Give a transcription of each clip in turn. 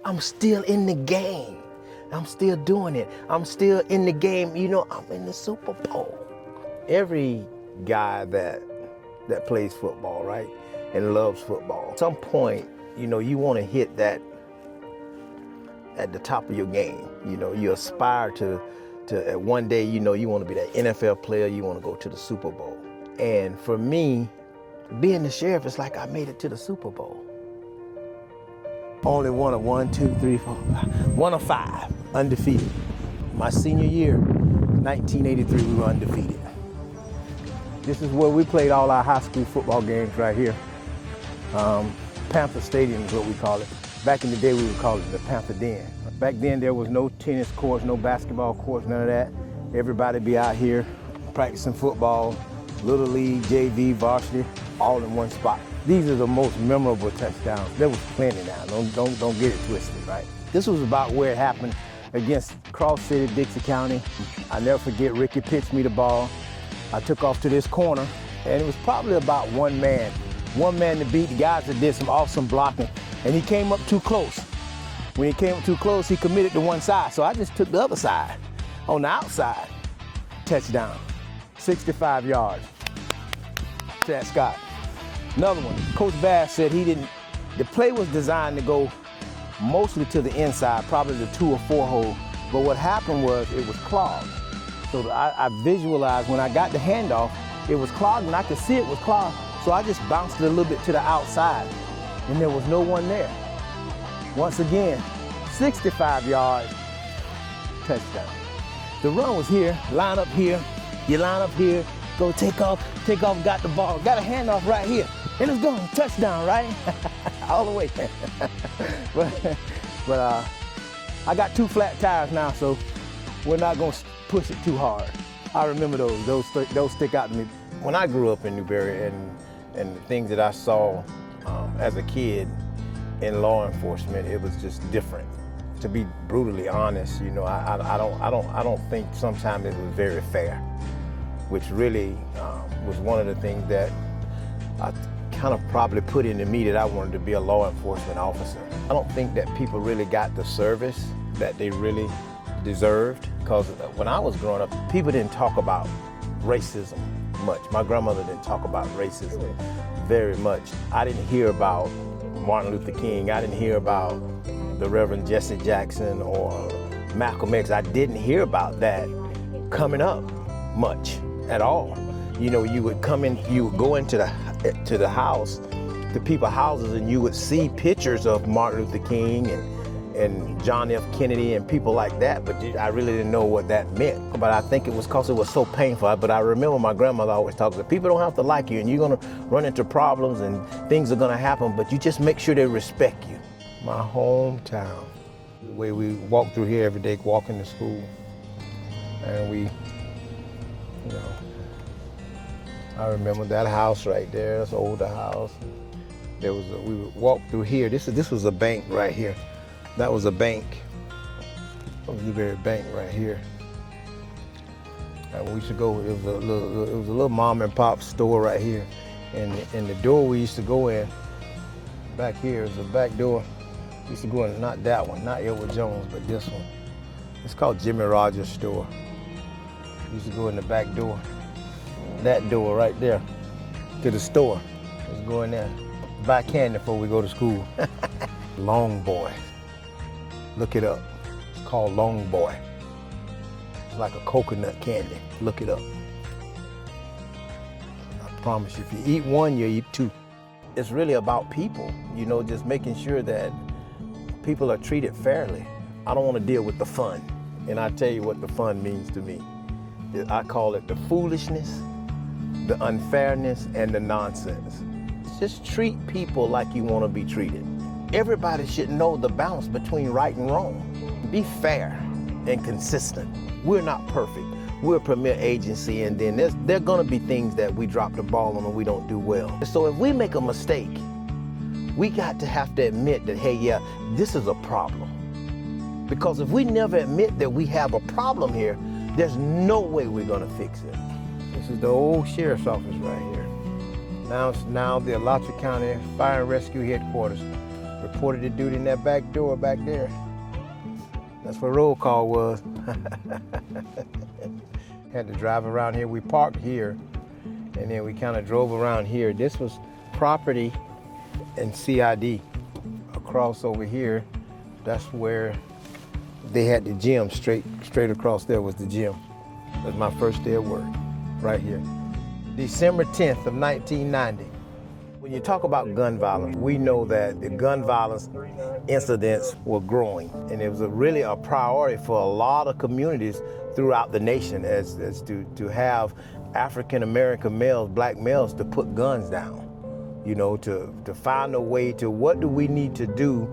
I'm still in the game. I'm still doing it. I'm still in the game. You know, I'm in the Super Bowl. Every guy that plays football, right, and loves football, at some point, you know, you want to hit that at the top of your game. You know, you aspire to at one day, you know, you want to be that NFL player, you want to go to the Super Bowl. And for me, being the sheriff, it's like I made it to the Super Bowl. Only one of 5 undefeated. My senior year, 1983, we were undefeated. This is where we played all our high school football games right here. Panther Stadium is what we call it. Back in the day, we would call it the Panther Den. Back then, there was no tennis courts, no basketball courts, none of that. Everybody be out here practicing football, Little League, JV, varsity, all in one spot. These are the most memorable touchdowns. There was plenty now, don't get it twisted, right? This was about where it happened against Cross City, Dixie County. I never forget, Ricky pitched me the ball. I took off to this corner, and it was probably about one man to beat the guys that did some awesome blocking, and he came up too close. When he came up too close, he committed to one side, so I just took the other side. On the outside, touchdown, 65 yards. Chad Scott. Another one, Coach Bass said the play was designed to go mostly to the inside, probably the 2 or 4 hole, but what happened was it was clogged. So I visualized when I got the handoff, it was clogged and I could see it was clogged, so I just bounced it a little bit to the outside, and there was no one there. Once again, 65 yards, touchdown. The run was here, line up here, you line up here, go take off, got the ball, got a handoff right here, and it's gone, touchdown, right? All the way. but I got 2 flat tires now, so we're not gonna push it too hard. I remember those stick out to me. When I grew up in Newberry and the things that I saw as a kid in law enforcement, it was just different. To be brutally honest, you know, I don't think sometimes it was very fair, which really was one of the things that I kind of probably put into me that I wanted to be a law enforcement officer. I don't think that people really got the service that they really deserved, because when I was growing up, people didn't talk about racism much. My grandmother didn't talk about racism very much. I didn't hear about Martin Luther King. I didn't hear about the Reverend Jesse Jackson or Malcolm X. I didn't hear about that coming up much at all. You know, you would come in, you would go into the house, the people's houses, and you would see pictures of Martin Luther King and John F. Kennedy and people like that, but I really didn't know what that meant. But I think it was because it was so painful. But I remember my grandmother always talked about, people don't have to like you, and you're gonna run into problems and things are gonna happen, but you just make sure they respect you. My hometown, the way we walk through here every day, walking to school, and we, you know, I remember that house right there, that's an older house. We would walk through here. This was a bank right here. That was a bank. That was the very bank right here. And we used to go, it was a little mom and pop store right here. And the door we used to go in, back here is a back door. We used to go in, not that one, not Edward Jones, but this one. It's called Jimmy Rogers' store. We used to go in the back door. That door right there, to the store. Let's go in there, buy candy before we go to school. Long Boy. Look it up. It's called Long Boy. It's like a coconut candy. Look it up. I promise you, if you eat one, you eat 2. It's really about people, you know, just making sure that people are treated fairly. I don't want to deal with the fun. And I tell you what the fun means to me. I call it the foolishness, the unfairness, and the nonsense. Just treat people like you want to be treated. Everybody should know the balance between right and wrong. Be fair and consistent. We're not perfect. We're a premier agency, and then there are gonna be things that we drop the ball on and we don't do well. So if we make a mistake, we got to have to admit that, hey, yeah, this is a problem. Because if we never admit that we have a problem here, there's no way we're gonna fix it. This is the old sheriff's office right here. Now it's the Alachua County Fire and Rescue Headquarters. reported the dude in that back door back there. That's where roll call was. Had to drive around here. We parked here, and then we kind of drove around here. This was property and CID. Across over here, that's where they had the gym. Straight across there was the gym. That was my first day of work, right here. December 10th of 1990. When you talk about gun violence, we know that the gun violence incidents were growing, and it was really a priority for a lot of communities throughout the nation as to have African American males, black males, to put guns down. You know, to find a way to, what do we need to do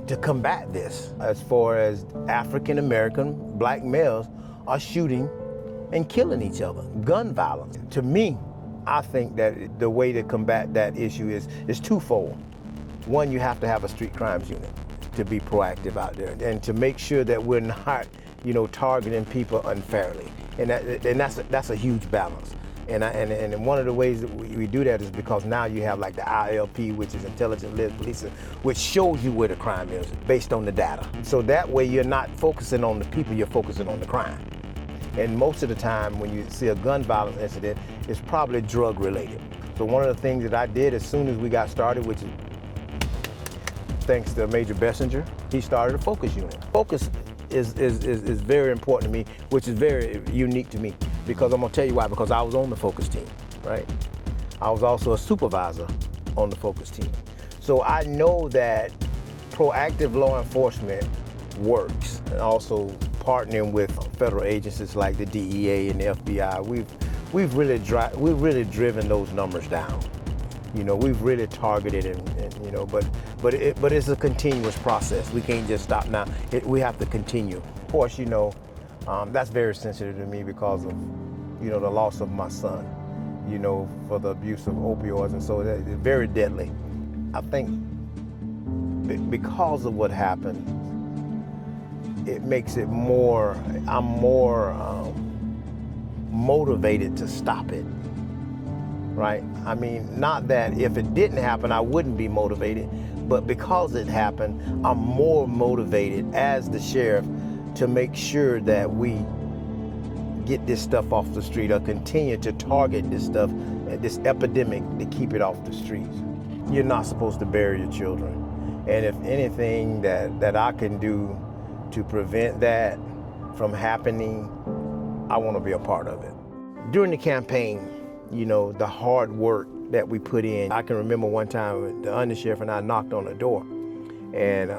to combat this? As far as African American black males are shooting and killing each other, gun violence. To me, I think that the way to combat that issue is twofold. One, you have to have a street crimes unit to be proactive out there and to make sure that we're not, you know, targeting people unfairly. And that's a huge balance. And one of the ways that we do that is because now you have like the ILP, which is intelligent-led policing, which shows you where the crime is based on the data. So that way you're not focusing on the people, you're focusing on the crime. And most of the time when you see a gun violence incident, it's probably drug related. So one of the things that I did as soon as we got started, which is thanks to Major Bessinger, he started a focus unit. Focus is very important to me, which is very unique to me, because I'm gonna tell you why, because I was on the focus team, right? I was also a supervisor on the focus team. So I know that proactive law enforcement works, and also partnering with federal agencies like the DEA and the FBI, we've really driven those numbers down. You know, we've really targeted and you know, but it's a continuous process. We can't just stop now. We have to continue. Of course, you know, that's very sensitive to me because of, you know, the loss of my son, you know, for the abuse of opioids, and so it's very deadly. I think because of what happened, it makes it I'm more motivated to stop it, right? I mean, not that if it didn't happen, I wouldn't be motivated, but because it happened, I'm more motivated as the sheriff to make sure that we get this stuff off the street or continue to target this stuff, this epidemic, to keep it off the streets. You're not supposed to bury your children. And if anything that I can do to prevent that from happening, I want to be a part of it. During the campaign, you know, the hard work that we put in. I can remember one time the undersheriff and I knocked on the door, and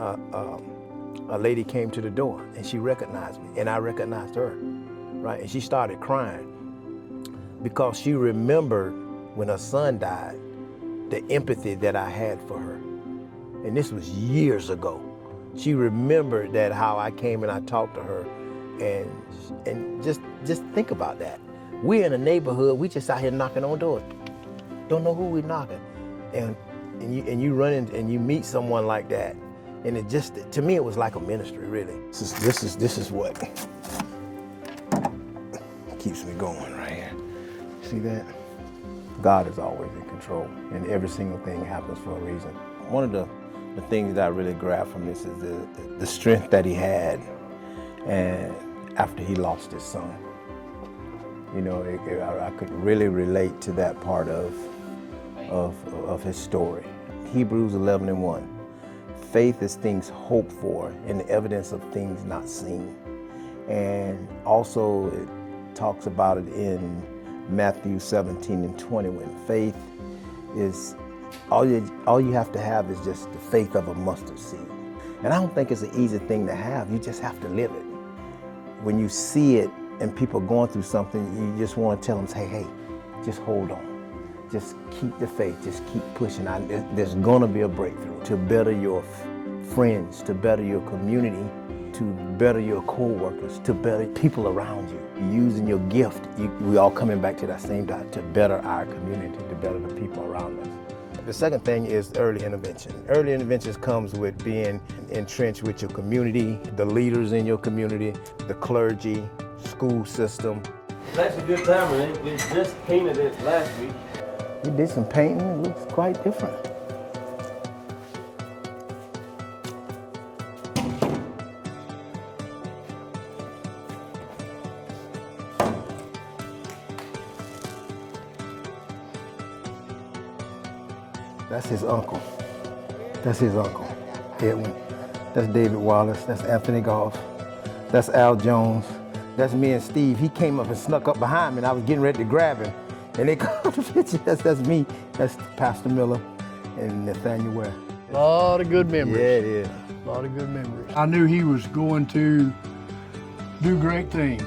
a lady came to the door and she recognized me and I recognized her, right? And she started crying because she remembered when her son died, the empathy that I had for her. And this was years ago. She remembered that how I came and I talked to her, and just think about that. We're in a neighborhood, we just out here knocking on doors. Don't know who we're knocking. And you run in and you meet someone like that. And it just, to me, it was like a ministry, really. This is what keeps me going right here. See that? God is always in control, and every single thing happens for a reason. One of the things that I really grabbed from this is the strength that he had, and after he lost his son. You know, I could really relate to that part of his story. Hebrews 11:1. Faith is things hoped for and the evidence of things not seen. And also it talks about it in Matthew 17:20, when faith is, all you have to have is just the faith of a mustard seed. And I don't think it's an easy thing to have. You just have to live it. When you see it and people going through something, you just want to tell them, hey, just hold on. Just keep the faith, just keep pushing. There's gonna be a breakthrough to better your friends, to better your community, to better your co-workers, to better people around you. Using your gift, we all coming back to that same dot, to better our community, to better the people around us. The second thing is early intervention. Early intervention comes with being entrenched with your community, the leaders in your community, the clergy, school system. It's actually a good time, man. We just painted it last week. We did some painting, it looks quite different. That's his uncle. That's his uncle, Edwin. That's David Wallace. That's Anthony Goff. That's Al Jones. That's me and Steve. He came up and snuck up behind me, and I was getting ready to grab him. And they caught the picture. That's me. That's Pastor Miller and Nathaniel Ware. A lot of good memories. Yeah, it is. A lot of good memories. I knew he was going to do great things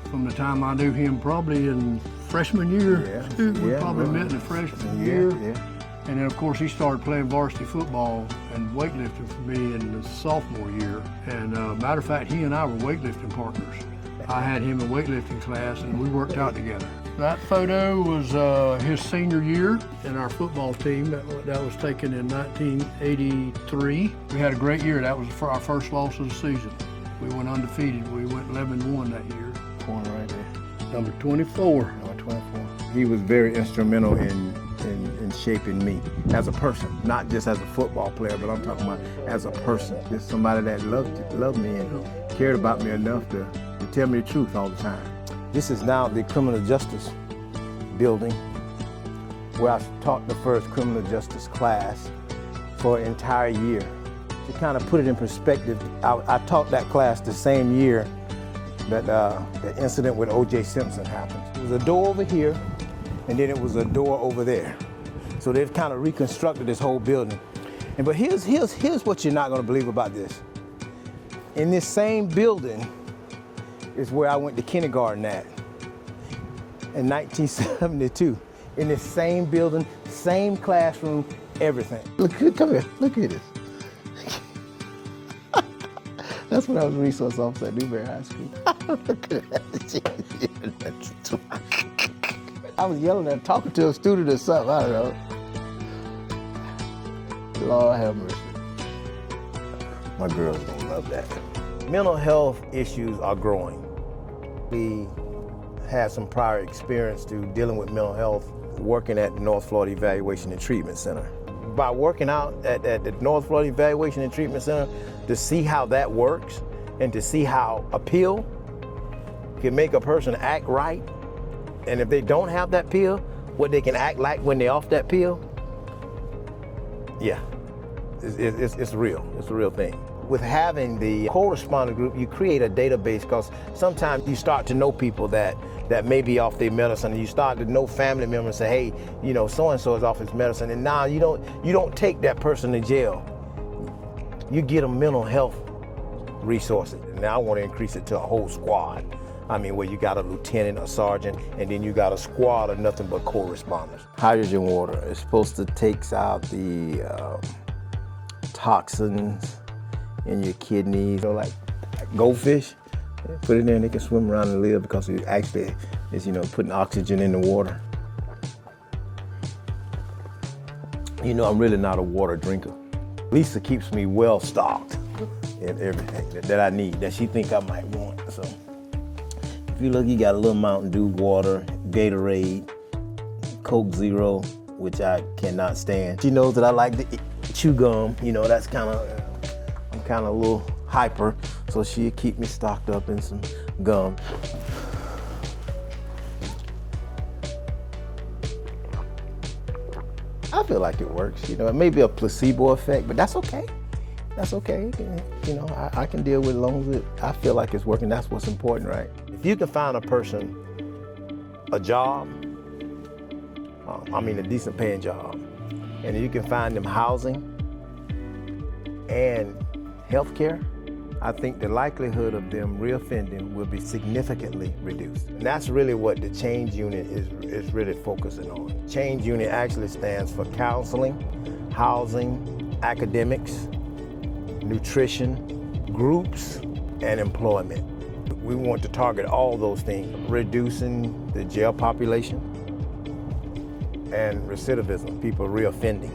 from the time I knew him, probably in freshman year. Yeah. We probably met in the freshman year. Yeah. And then, of course, he started playing varsity football and weightlifting for me in the sophomore year. And matter of fact, he and I were weightlifting partners. I had him in weightlifting class, and we worked out together. That photo was his senior year in our football team. That was taken in 1983. We had a great year. That was our first loss of the season. We went undefeated. We went 11-1 that year. Corner right there. Number 24. Number 24. He was very instrumental in shaping me as a person, not just as a football player, but I'm talking about as a person. Just somebody that loved me and cared about me enough to tell me the truth all the time. This is now the criminal justice building where I taught the first criminal justice class for an entire year. To kind of put it in perspective, I taught that class the same year that the incident with O.J. Simpson happened. It was a door over here, and then it was a door over there. So they've kind of reconstructed this whole building. But here's what you're not going to believe about this. In this same building is where I went to kindergarten at in 1972. In this same building, same classroom, everything. Look, come here, look at this. That's when I was a resource officer at Newberry High School. Look at that. I was yelling and talking to a student or something, I don't know. Lord have mercy. My girls gonna love that. Mental health issues are growing. We had some prior experience to dealing with mental health working at the North Florida Evaluation and Treatment Center. By working out at the North Florida Evaluation and Treatment Center, to see how that works and to see how a pill can make a person act right, and if they don't have that pill, what they can act like when they're off that pill, yeah, it's real. It's a real thing. With having the co-responder group, you create a database because sometimes you start to know people that may be off their medicine, and you start to know family members and say, hey, you know, so-and-so is off his medicine, and now you don't take that person to jail. You get them mental health resources. And now I want to increase it to a whole squad. I mean, where you got a lieutenant, a sergeant, and then you got a squad of nothing but co-responders. Hydrogen water is supposed to take out the toxins in your kidneys. You know, like goldfish, put it in, they can swim around and live because it actually is, you know, putting oxygen in the water. You know, I'm really not a water drinker. Lisa keeps me well stocked in everything that I need, that she think I might want. So if you look, you got a little Mountain Dew water, Gatorade, Coke Zero, which I cannot stand. She knows that I like to chew gum. You know, that's kind of, I'm kind of a little hyper, so she'll keep me stocked up in some gum. I feel like it works. You know, it may be a placebo effect, but that's okay. That's okay. You know, I can deal with it as long as I feel like it's working. That's what's important, right? If you can find a person a job, I mean a decent paying job, and you can find them housing and health care, I think the likelihood of them reoffending will be significantly reduced. And that's really what the Change Unit is really focusing on. Change Unit actually stands for counseling, housing, academics, nutrition, groups, and employment. We want to target all those things, reducing the jail population and recidivism, people reoffending.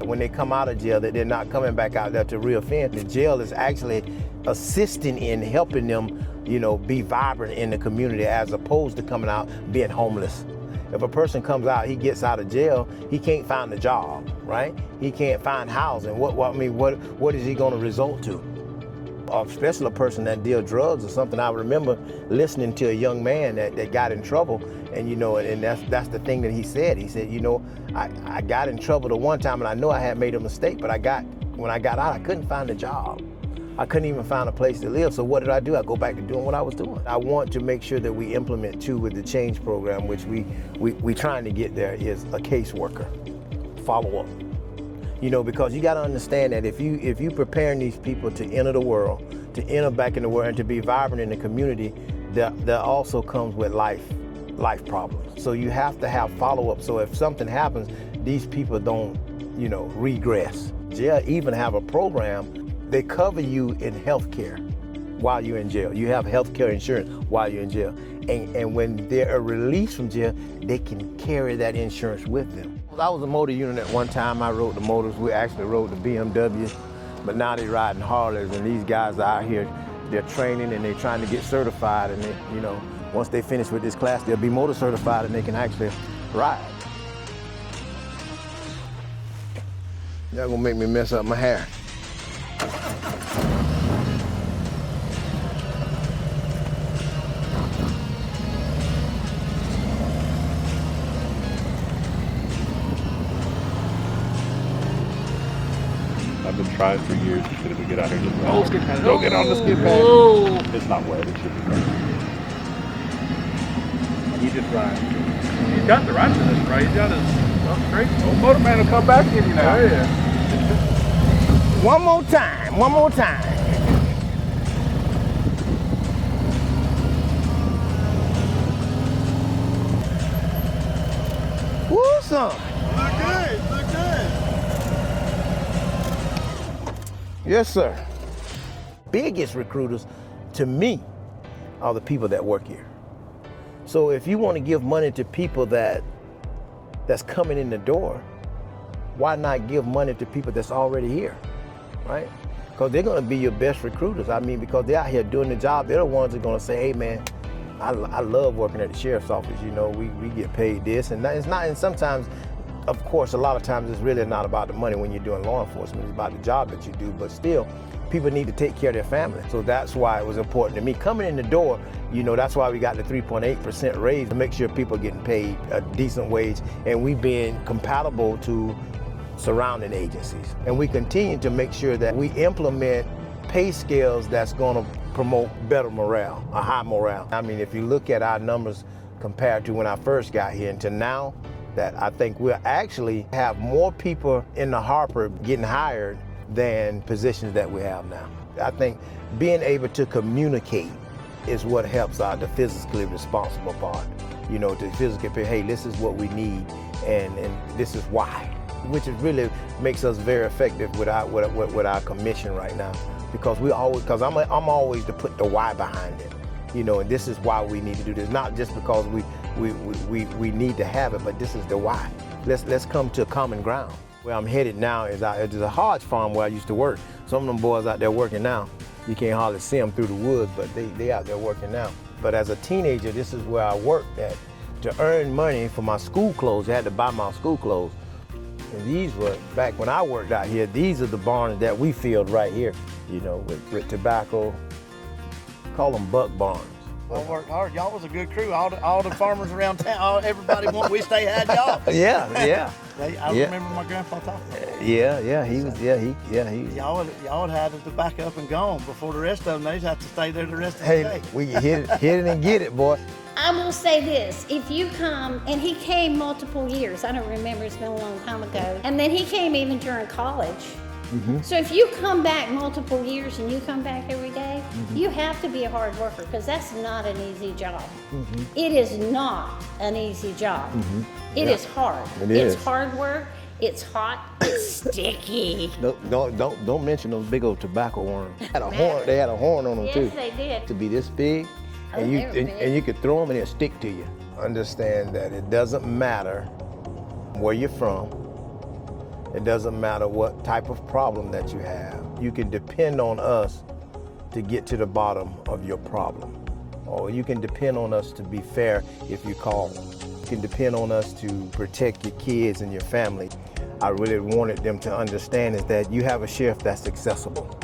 When they come out of jail, that they're not coming back out there to reoffend. The jail is actually assisting in helping them, you know, be vibrant in the community as opposed to coming out being homeless. If a person comes out, he gets out of jail, he can't find a job, right? He can't find housing. What is he going to result to? especially a person that deals drugs or something. I remember listening to a young man that got in trouble, and and that's the thing that he said. He said, I got in trouble the one time, and I know I had made a mistake, but when I got out, I couldn't find a job. I couldn't even find a place to live. So what did I do? I go back to doing what I was doing. I want to make sure that we implement too with the change program, which we trying to get there, is a caseworker follow up. Because you got to understand that if you preparing these people to enter the world, to enter back in the world, and to be vibrant in the community, there also comes with life problems. So you have to have follow up. So if something happens, these people don't, regress. Jail even have a program. They cover you in health care while you're in jail. You have health care insurance while you're in jail. And when they're released from jail, they can carry that insurance with them. I was a motor unit at one time. I rode the motors. We actually rode the BMW, but now they're riding Harleys, and these guys are out here, they're training and they're trying to get certified, and they, once they finish with this class, they'll be motor certified and they can actually ride. Y'all gonna make me mess up my hair. I've been trying for years to get him to get out here. Just go get on the skid pad. It's not wet. It should be fine. He just rides. He's got the right to this, right? He's got his straight. Old motor man will come back in you now. Oh, yeah. One more time. Woo, son. Look good. Yes, sir. Biggest recruiters, to me, are the people that work here. So if you want to give money to people that's coming in the door, why not give money to people that's already here, right? Because they're going to be your best recruiters. I mean, because they're out here doing the job. They're the ones that are going to say, hey, man, I love working at the sheriff's office. We get paid this. And it's not, and sometimes, of course, a lot of times it's really not about the money when you're doing law enforcement. It's about the job that you do. But still, people need to take care of their family. So that's why it was important to me. Coming in the door, that's why we got the 3.8% raise, to make sure people are getting paid a decent wage, and we being compatible to surrounding agencies. And we continue to make sure that we implement pay scales that's going to promote better morale, a high morale. I mean, if you look at our numbers compared to when I first got here and to now, that I think we'll actually have more people in the Harper getting hired than positions that we have now. I think being able to communicate is what helps out the physically responsible part. To physically, hey, this is what we need, and this is why, which really makes us very effective with our commission right now, because I'm always to put the why behind it, and this is why we need to do this, not just because we need to have it, but this is the why. Let's come to a common ground. Where I'm headed now is a Hodge farm where I used to work. Some of them boys out there working now, you can't hardly see them through the woods, but they out there working now. But as a teenager, this is where I worked at. To earn money for my school clothes, I had to buy my school clothes. And these were, back when I worked out here, these are the barns that we filled right here, with tobacco. Call them buck barns. Y'all worked hard. Y'all was a good crew. All the farmers around town, everybody wished they had y'all. Yeah. I remember my grandpa talking about it. He Y'all would have to back up and gone before the rest of them. They'd have to stay there the rest of the day. Hey, we hit it and get it, boy. I'm gonna say this, if you come, and he came multiple years, I don't remember, it's been a long time ago, and then he came even during college. Mm-hmm. So if you come back multiple years and you come back every day, you have to be a hard worker, because that's not an easy job. Mm-hmm. It is not an easy job. Mm-hmm. It is hard. It's hard work. It's hot. It's sticky. Don't mention those big old tobacco worms. They had a horn on them too. Yes, they did. To be this big, and you could throw them and it'll stick to you. Understand that it doesn't matter where you're from. It doesn't matter what type of problem that you have. You can depend on us to get to the bottom of your problem. Or you can depend on us to be fair if you call. You can depend on us to protect your kids and your family. I really wanted them to understand is that you have a sheriff that's accessible.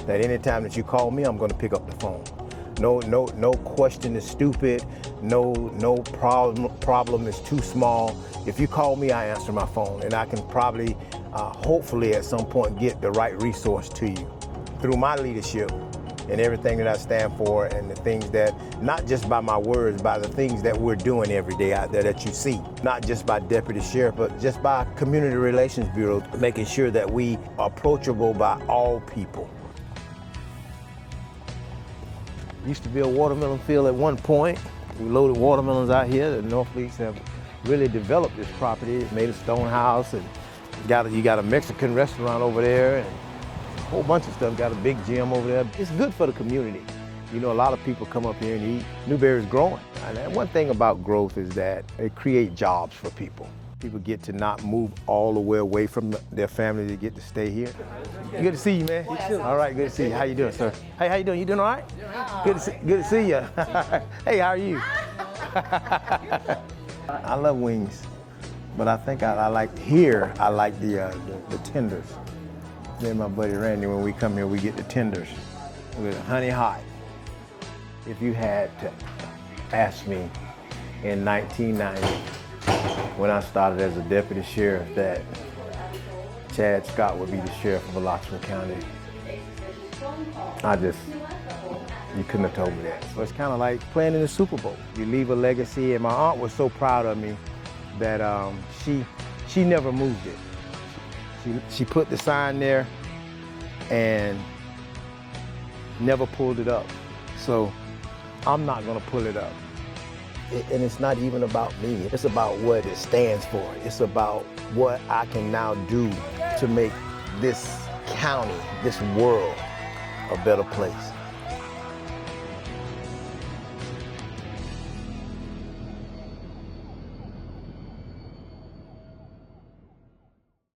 that anytime that you call me, I'm gonna pick up the phone. No question is stupid. No problem is too small. If you call me, I answer my phone, and I can probably, hopefully at some point, get the right resource to you. Through my leadership and everything that I stand for, and the things that, not just by my words, by the things that we're doing every day out there that you see, not just by Deputy Sheriff, but just by Community Relations Bureau, making sure that we are approachable by all people. Used to be a watermelon field at one point. We loaded watermelons out here. The North Leaks have really developed this property. It made a stone house, and you got a Mexican restaurant over there, and a whole bunch of stuff. Got a big gym over there. It's good for the community. You know, a lot of people come up here and eat. Newberry's growing. And one thing about growth is that it creates jobs for people. People get to not move all the way away from their family. They get to stay here. Good to see you, man. You too. All right, good to see you. How you doing, sir? Hey, how you doing? You doing all right? Yeah. Good to see you. Hey, how are you? I love wings, but I think I like the tenders. Me and my buddy Randy, when we come here, we get the tenders with honey hot. If you had to ask me in 1990, when I started as a deputy sheriff, that Chad Scott would be the sheriff of Alachua County, you couldn't have told me that. So it's kind of like playing in the Super Bowl. You leave a legacy, and my aunt was so proud of me that she never moved it. She put the sign there and never pulled it up. So I'm not gonna pull it up. And it's not even about me. It's about what it stands for. It's about what I can now do to make this county, this world, a better place.